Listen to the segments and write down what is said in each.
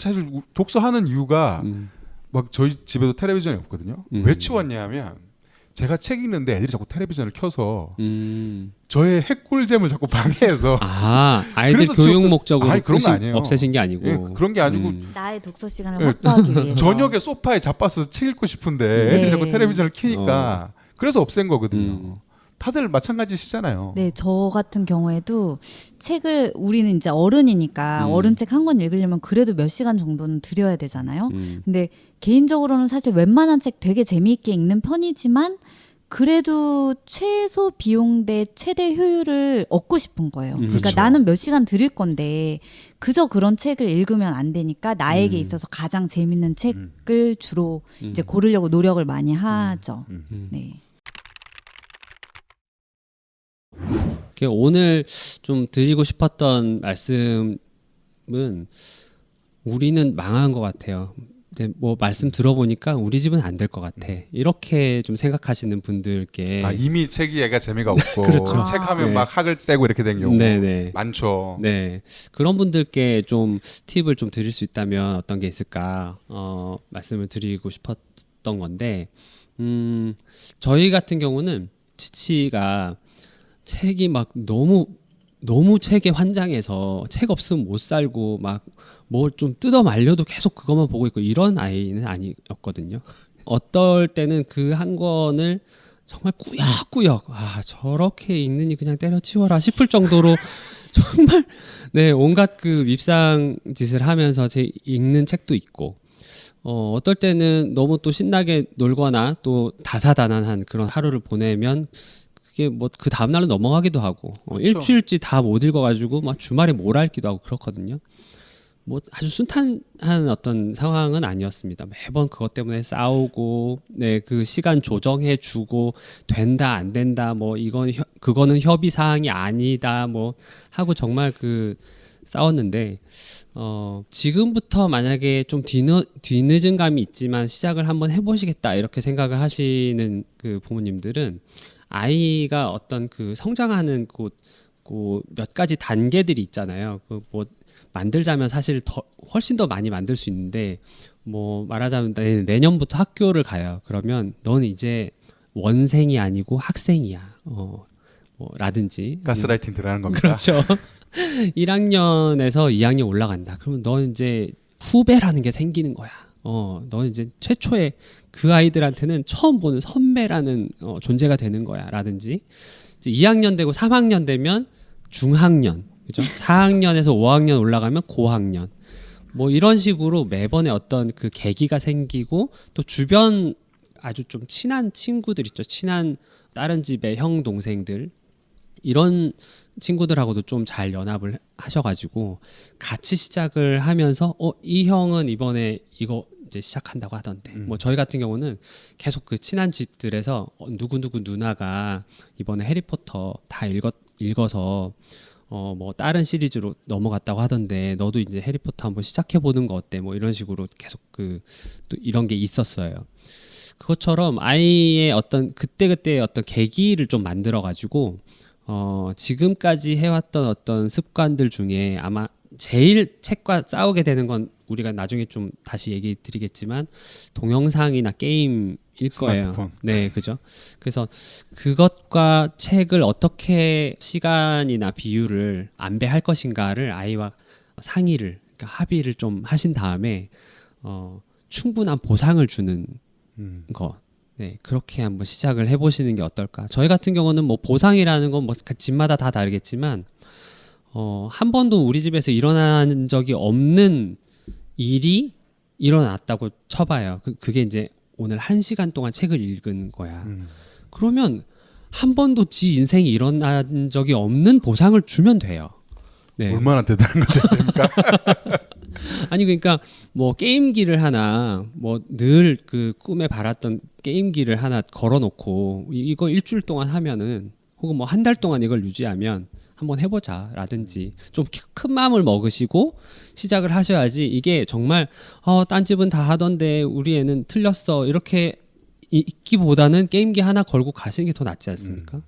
사실 독서하는 이유가 막 저희 집에도 텔레비전이 없거든요. 왜 치웠냐면 제가 책 읽는데 애들이 자꾸 텔레비전을 켜서 저의 핵꿀잼을 자꾸 방해해서 아이들 교육 목적으로 그런 거 아니에요. 없애신 게 아니고 예, 그런 게 아니고 나의 독서 시간을 확보하기 위해서 저녁에 소파에 자빠서 책 읽고 싶은데 애들이 자꾸 텔레비전을 켜니까 그래서 없앤 거거든요. 다들 마찬가지시잖아요. 네, 저 같은 경우에도 책을 우리는 이제 어른이니까 어른 책 한 권 읽으려면 그래도 몇 시간 정도는 들여야 되잖아요. 근데 개인적으로는 사실 웬만한 책 되게 재미있게 읽는 편이지만 그래도 최소 비용 대 최대 효율을 얻고 싶은 거예요. 그러니까 그렇죠. 나는 몇 시간 들일 건데 그저 그런 책을 읽으면 안 되니까 나에게 있어서 가장 재밌는 책을 주로 이제 고르려고 노력을 많이 하죠. 네. 오늘 좀 드리고 싶었던 말씀은 우리는 망한 것 같아요. 근데 뭐 말씀 들어보니까 우리 집은 안 될 것 같아. 이렇게 좀 생각하시는 분들께 이미 책 이해가 재미가 없고 그렇죠. 책 하면 네. 막 학을 떼고 이렇게 된 경우 네네. 많죠. 네, 그런 분들께 좀 팁을 좀 드릴 수 있다면 어떤 게 있을까 말씀을 드리고 싶었던 건데 저희 같은 경우는 치치가 책이 막 너무 책에 환장해서 책 없으면 못 살고 막 뭘 좀 뜯어 말려도 계속 그것만 보고 있고 이런 아이는 아니었거든요. 어떨 때는 그 한 권을 정말 꾸역꾸역 저렇게 읽느니 그냥 때려치워라 싶을 정도로 정말 네 온갖 그 밉상 짓을 하면서 제 읽는 책도 있고 어떨 때는 너무 또 신나게 놀거나 또 다사다난한 그런 하루를 보내면 그게 뭐 그 다음날은 넘어가기도 하고 그렇죠. 일주일치 다 못 읽어가지고 막 주말에 몰아읽기도 하고 그렇거든요. 뭐 아주 순탄한 어떤 상황은 아니었습니다. 매번 그것 때문에 싸우고 그 시간 조정해주고 된다 안 된다 뭐 그거는 협의 사항이 아니다 뭐 하고 정말 그 싸웠는데 지금부터 만약에 좀 뒤늦은 감이 있지만 시작을 한번 해보시겠다 이렇게 생각을 하시는 그 부모님들은 아이가 어떤 그 성장하는 그 몇 가지 단계들이 있잖아요. 그 뭐 만들자면 사실 훨씬 더 많이 만들 수 있는데 뭐 말하자면 내년부터 학교를 가요. 그러면 넌 이제 원생이 아니고 학생이야. 뭐 라든지 가스라이팅 들어가는 겁니다. 그렇죠. 1학년에서 2학년 올라간다. 그러면 넌 이제 후배라는 게 생기는 거야. 넌 이제 최초의 그 아이들한테는 처음 보는 선배라는 존재가 되는 거야. 라든지 이제 2학년 되고 3학년 되면 중학년, 그죠? 4학년에서 5학년 올라가면 고학년. 뭐 이런 식으로 매번에 어떤 그 계기가 생기고 또 주변 아주 좀 친한 친구들 있죠. 친한 다른 집의 형 동생들 이런 친구들하고도 좀 잘 연합을 하셔가지고 같이 시작을 하면서 이 형은 이번에 이거 이제 시작한다고 하던데 뭐 저희 같은 경우는 계속 그 친한 집들에서 누구누구 누나가 이번에 해리포터 다 읽어서 뭐 다른 시리즈로 넘어갔다고 하던데 너도 이제 해리포터 한번 시작해 보는 거 어때? 뭐 이런 식으로 계속 또 이런 게 있었어요. 그것처럼 아이의 어떤 그때그때 어떤 계기를 좀 만들어 가지고 지금까지 해왔던 어떤 습관들 중에 아마 제일 책과 싸우게 되는 건 우리가 나중에 좀 다시 얘기 드리겠지만 동영상이나 게임일 거예요. 스마트폰. 네, 그죠? 그래서 그것과 책을 어떻게 시간이나 비율을 안배할 것인가를 아이와 상의를, 그러니까 합의를 좀 하신 다음에 충분한 보상을 주는 거. 네, 그렇게 한번 시작을 해보시는 게 어떨까. 저희 같은 경우는 뭐 보상이라는 건 뭐 집마다 다 다르겠지만 한 번도 우리 집에서 일어난 적이 없는 일이 일어났다고 쳐봐요. 그게 이제 오늘 1시간 동안 책을 읽은 거야. 그러면 한 번도 지 인생이 일어난 적이 없는 보상을 주면 돼요. 네. 얼마나 대단한 거죠, 됩니까? 아니 그러니까 뭐 게임기를 하나 뭐 늘 그 꿈에 바랐던 게임기를 하나 걸어놓고 이거 일주일 동안 하면은 혹은 뭐 한 달 동안 이걸 유지하면 한번 해보자 라든지 좀 큰 마음을 먹으시고 시작을 하셔야지 이게 정말 딴 집은 다 하던데 우리 애는 틀렸어 이렇게 있기보다는 게임기 하나 걸고 가시는 게 더 낫지 않습니까?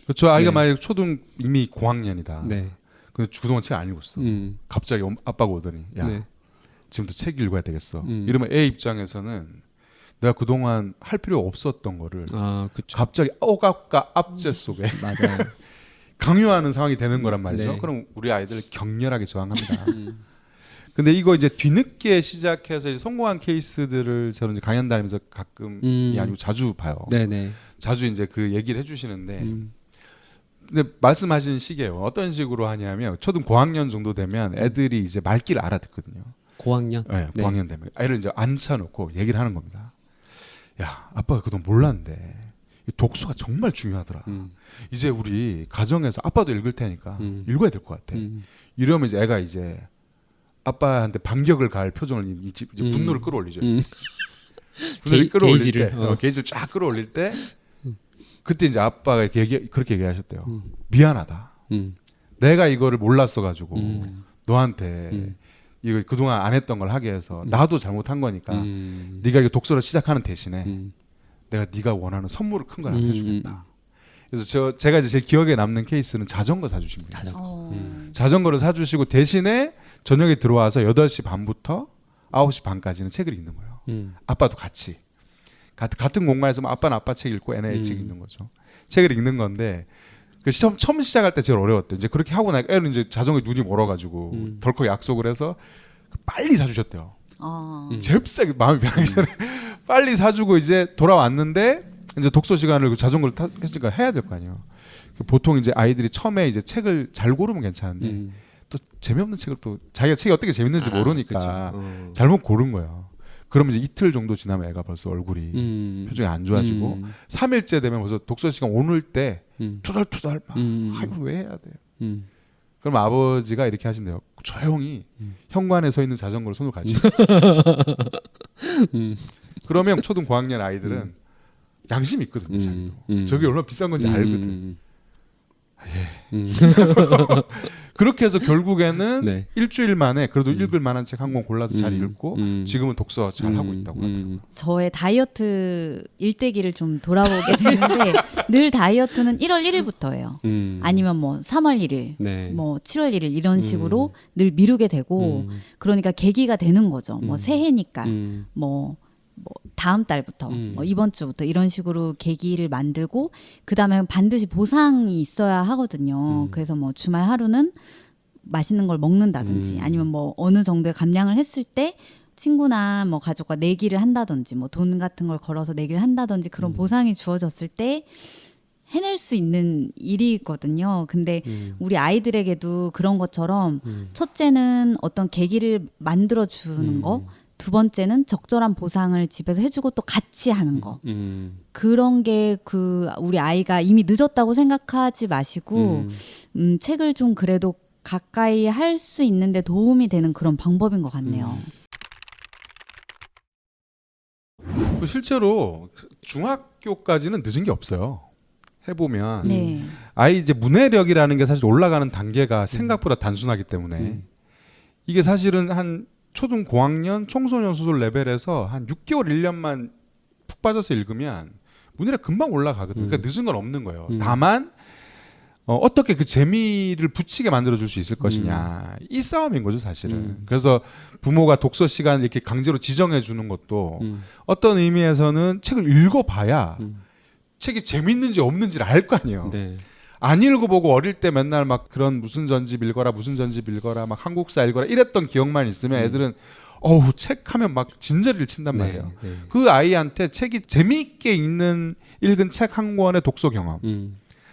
그렇죠. 아이가 네. 만약 초등 이미 고학년이다. 네. 근데 그동안 책 안 읽었어. 갑자기 아빠가 오더니 야 네. 지금부터 책 읽어야 되겠어. 이러면 애 입장에서는 내가 그동안 할 필요 없었던 거를 그쵸. 갑자기 억압과 압제 속에 맞아요. 강요하는 상황이 되는 거란 말이죠. 네. 그럼 우리 아이들 격렬하게 저항합니다. 근데 이거 이제 뒤늦게 시작해서 이제 성공한 케이스들을 저는 이제 강연 다니면서 가끔이 아니고 자주 봐요. 네네. 자주 이제 그 얘기를 해주시는데, 근데 말씀하신 시기에요. 어떤 식으로 하냐면 초등 고학년 정도 되면 애들이 이제 말귀를 알아듣거든요. 고학년. 네, 고학년 되면 애를 이제 앉혀놓고 얘기를 하는 겁니다. 야, 아빠가 그동안 몰랐는데 이 독서가 정말 중요하더라. 이제 우리 가정에서 아빠도 읽을 테니까 읽어야 될 것 같아. 이러면 이제 애가 이제 아빠한테 반격을 가할 표정을 이제 분노를 끌어올리죠. 분노를 끌어올릴 때, 게이지를 쫙 끌어올릴 때, 그때 이제 아빠가 그렇게 얘기하셨대요. 미안하다. 내가 이거를 몰랐어가지고 너한테 이거 그동안 안 했던 걸 하게 해서 나도 잘못한 거니까 네가 이거 독서를 시작하는 대신에 내가 네가 원하는 선물을 큰 걸 해주겠다. 그래서 제가 이제 제일 기억에 남는 케이스는 자전거 사주신 분이에요. 자전거를 사주시고 대신에 저녁에 들어와서 8시 반부터 9시 반까지는 책을 읽는 거예요. 아빠도 같이. 같은 공간에서 아빠는 아빠 책 읽고 애는 애 책 읽는 거죠. 책을 읽는 건데 그 처음 시작할 때 제일 어려웠대요. 이제 그렇게 하고 나니까 애는 이제 자전거에 눈이 멀어가지고 덜컥 약속을 해서 빨리 사주셨대요. 잽싸게 마음이 변하기 전에 빨리 사주고 이제 돌아왔는데 이제 독서 시간을 자전거를 했으니까 해야 될 거 아니에요. 보통 이제 아이들이 처음에 이제 책을 잘 고르면 괜찮은데 또 재미없는 책을 또 자기가 책이 어떻게 재밌는지 모르니까 잘못 고른 거예요. 그러면 이제 이틀 정도 지나면 애가 벌써 얼굴이 표정이 안 좋아지고 3일째 되면 벌써 독서 시간 오늘 때 투덜투덜 막 이거 왜 해야 돼요? 그럼 아버지가 이렇게 하신대요. 조용히 현관에 서 있는 자전거를 손으로 가지. 그러면 초등 고학년 아이들은 양심이 있거든요. 자기도. 저게 얼마나 비싼 건지 알거든. 그렇게 해서 결국에는 네. 일주일 만에 그래도 읽을 만한 책 한 권 골라서 잘 읽고 지금은 독서 잘 하고 있다고 하더라고요. 저의 다이어트 일대기를 좀 돌아보게 되는데 늘 다이어트는 1월 1일부터예요. 아니면 뭐 3월 1일, 네. 뭐 7월 1일 이런 식으로 늘 미루게 되고 그러니까 계기가 되는 거죠. 뭐 새해니까 뭐 다음 달부터 뭐 이번 주부터 이런 식으로 계기를 만들고 그다음에 반드시 보상이 있어야 하거든요. 그래서 뭐 주말 하루는 맛있는 걸 먹는다든지 아니면 뭐 어느 정도의 감량을 했을 때 친구나 뭐 가족과 내기를 한다든지 뭐 돈 같은 걸 걸어서 내기를 한다든지 그런 보상이 주어졌을 때 해낼 수 있는 일이거든요. 근데 우리 아이들에게도 그런 것처럼 첫째는 어떤 계기를 만들어 주는 거, 두 번째는 적절한 보상을 집에서 해주고 또 같이 하는 거. 그런 게 그 우리 아이가 이미 늦었다고 생각하지 마시고 책을 좀 그래도 가까이 할 수 있는데 도움이 되는 그런 방법인 것 같네요. 실제로 중학교까지는 늦은 게 없어요. 해보면 네. 아이 이제 문해력이라는 게 사실 올라가는 단계가 생각보다 단순하기 때문에 이게 사실은 한 초등 고학년 청소년 소설 레벨에서 한 6개월 1년만 푹 빠져서 읽으면 문해력 금방 올라가거든요. 그러니까 늦은 건 없는 거예요. 다만 어떻게 그 재미를 붙이게 만들어줄 수 있을 것이냐 이 싸움인 거죠 사실은. 그래서 부모가 독서 시간을 이렇게 강제로 지정해 주는 것도 어떤 의미에서는 책을 읽어봐야 책이 재밌는지 없는지를 알 거 아니에요. 네. 안 읽어보고 어릴 때 맨날 막 그런 무슨 전집 읽어라 무슨 전집 읽어라 막 한국사 읽어라 이랬던 기억만 있으면 애들은 어우 책 하면 막 진저리를 친단 말이에요. 네. 그 아이한테 책이 재미있게 읽은 책 한 권의 독서 경험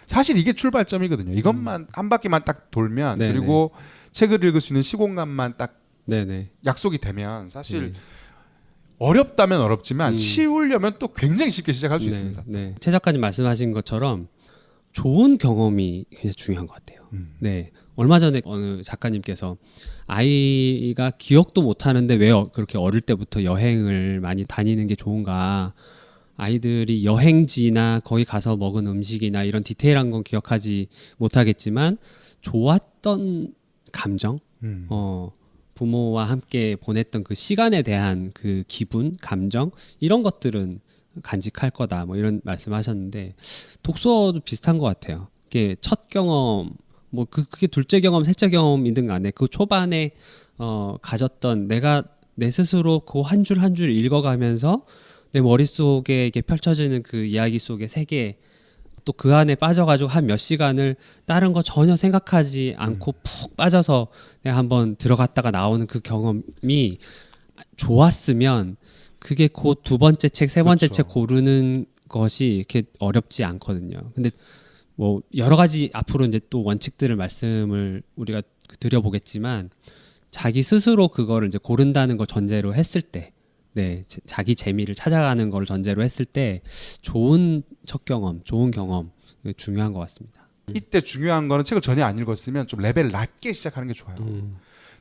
사실 이게 출발점이거든요. 이것만 한 바퀴만 딱 돌면 네네. 그리고 책을 읽을 수 있는 시공간만 딱 네네. 약속이 되면 사실 어렵다면 어렵지만 쉬우려면 또 굉장히 쉽게 시작할 수 있습니다. 네. 최 작가님 말씀하신 것처럼 좋은 경험이 굉장히 중요한 것 같아요. 네. 얼마 전에 어느 작가님께서 아이가 기억도 못 하는데 왜 그렇게 어릴 때부터 여행을 많이 다니는 게 좋은가? 아이들이 여행지나 거기 가서 먹은 음식이나 이런 디테일한 건 기억하지 못하겠지만 좋았던 감정, 부모와 함께 보냈던 그 시간에 대한 그 기분, 감정 이런 것들은 간직할 거다. 뭐 이런 말씀하셨는데 독서도 비슷한 것 같아요. 이게 첫 경험, 뭐 그게 둘째 경험, 셋째 경험이든 간에 그 초반에 가졌던 내가 내 스스로 그 한 줄 한 줄 읽어가면서 내 머릿속에 이렇게 펼쳐지는 그 이야기 속의 세계 또 그 안에 빠져가지고 한 몇 시간을 다른 거 전혀 생각하지 않고 푹 빠져서 내가 한번 들어갔다가 나오는 그 경험이 좋았으면 그게 곧 두 번째 책, 세 번째 그렇죠. 책 고르는 것이 이렇게 어렵지 않거든요. 근데 뭐 여러 가지 앞으로 이제 또 원칙들을 말씀을 우리가 드려보겠지만 자기 스스로 그거를 이제 고른다는 걸 전제로 했을 때, 네, 자기 재미를 찾아가는 걸 전제로 했을 때 좋은 첫 경험, 좋은 경험 중요한 것 같습니다. 이때 중요한 거는 책을 전혀 안 읽었으면 좀 레벨 낮게 시작하는 게 좋아요.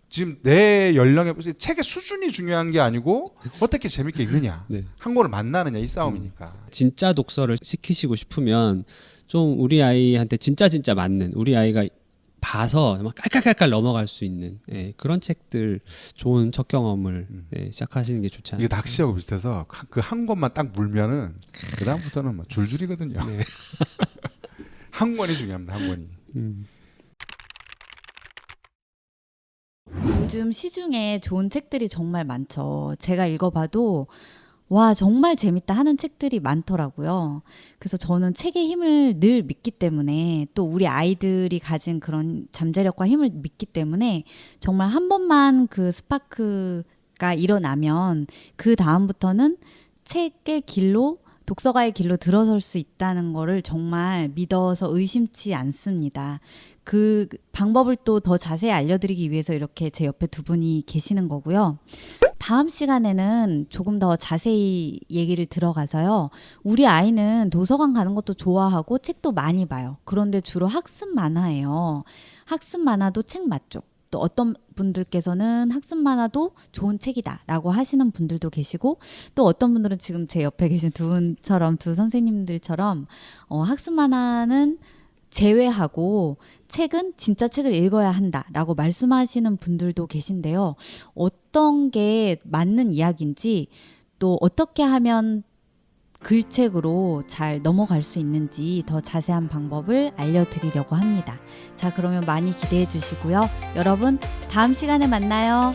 지금 내 연령에 책의 수준이 중요한 게 아니고 어떻게 재밌게 읽느냐, 네. 한 권을 만나느냐 이 싸움이니까. 진짜 독서를 시키시고 싶으면 좀 우리 아이한테 진짜 맞는 우리 아이가 봐서 막 깔깔깔깔 넘어갈 수 있는 그런 책들 좋은 첫 경험을 시작하시는 게 좋지 않을까. 이게 낚시하고 비슷해서 그 한 권만 딱 물면은 그 다음부터는 뭐 줄줄이거든요. 네. 한 권이 중요합니다. 한 권이. 요즘 시중에 좋은 책들이 정말 많죠. 제가 읽어봐도 와 정말 재밌다 하는 책들이 많더라고요. 그래서 저는 책의 힘을 늘 믿기 때문에 또 우리 아이들이 가진 그런 잠재력과 힘을 믿기 때문에 정말 한 번만 그 스파크가 일어나면 그 다음부터는 책의 길로 독서가의 길로 들어설 수 있다는 거를 정말 믿어서 의심치 않습니다. 그 방법을 또 더 자세히 알려드리기 위해서 이렇게 제 옆에 두 분이 계시는 거고요. 다음 시간에는 조금 더 자세히 얘기를 들어가서요. 우리 아이는 도서관 가는 것도 좋아하고 책도 많이 봐요. 그런데 주로 학습 만화예요. 학습 만화도 책 맞죠? 또 어떤 분들께서는 학습 만화도 좋은 책이다라고 하시는 분들도 계시고 또 어떤 분들은 지금 제 옆에 계신 두 분처럼 두 선생님들처럼 학습 만화는 제외하고 책은 진짜 책을 읽어야 한다라고 말씀하시는 분들도 계신데요. 어떤 게 맞는 이야기인지 또 어떻게 하면 글책으로 잘 넘어갈 수 있는지 더 자세한 방법을 알려드리려고 합니다. 자, 그러면 많이 기대해 주시고요. 여러분, 다음 시간에 만나요.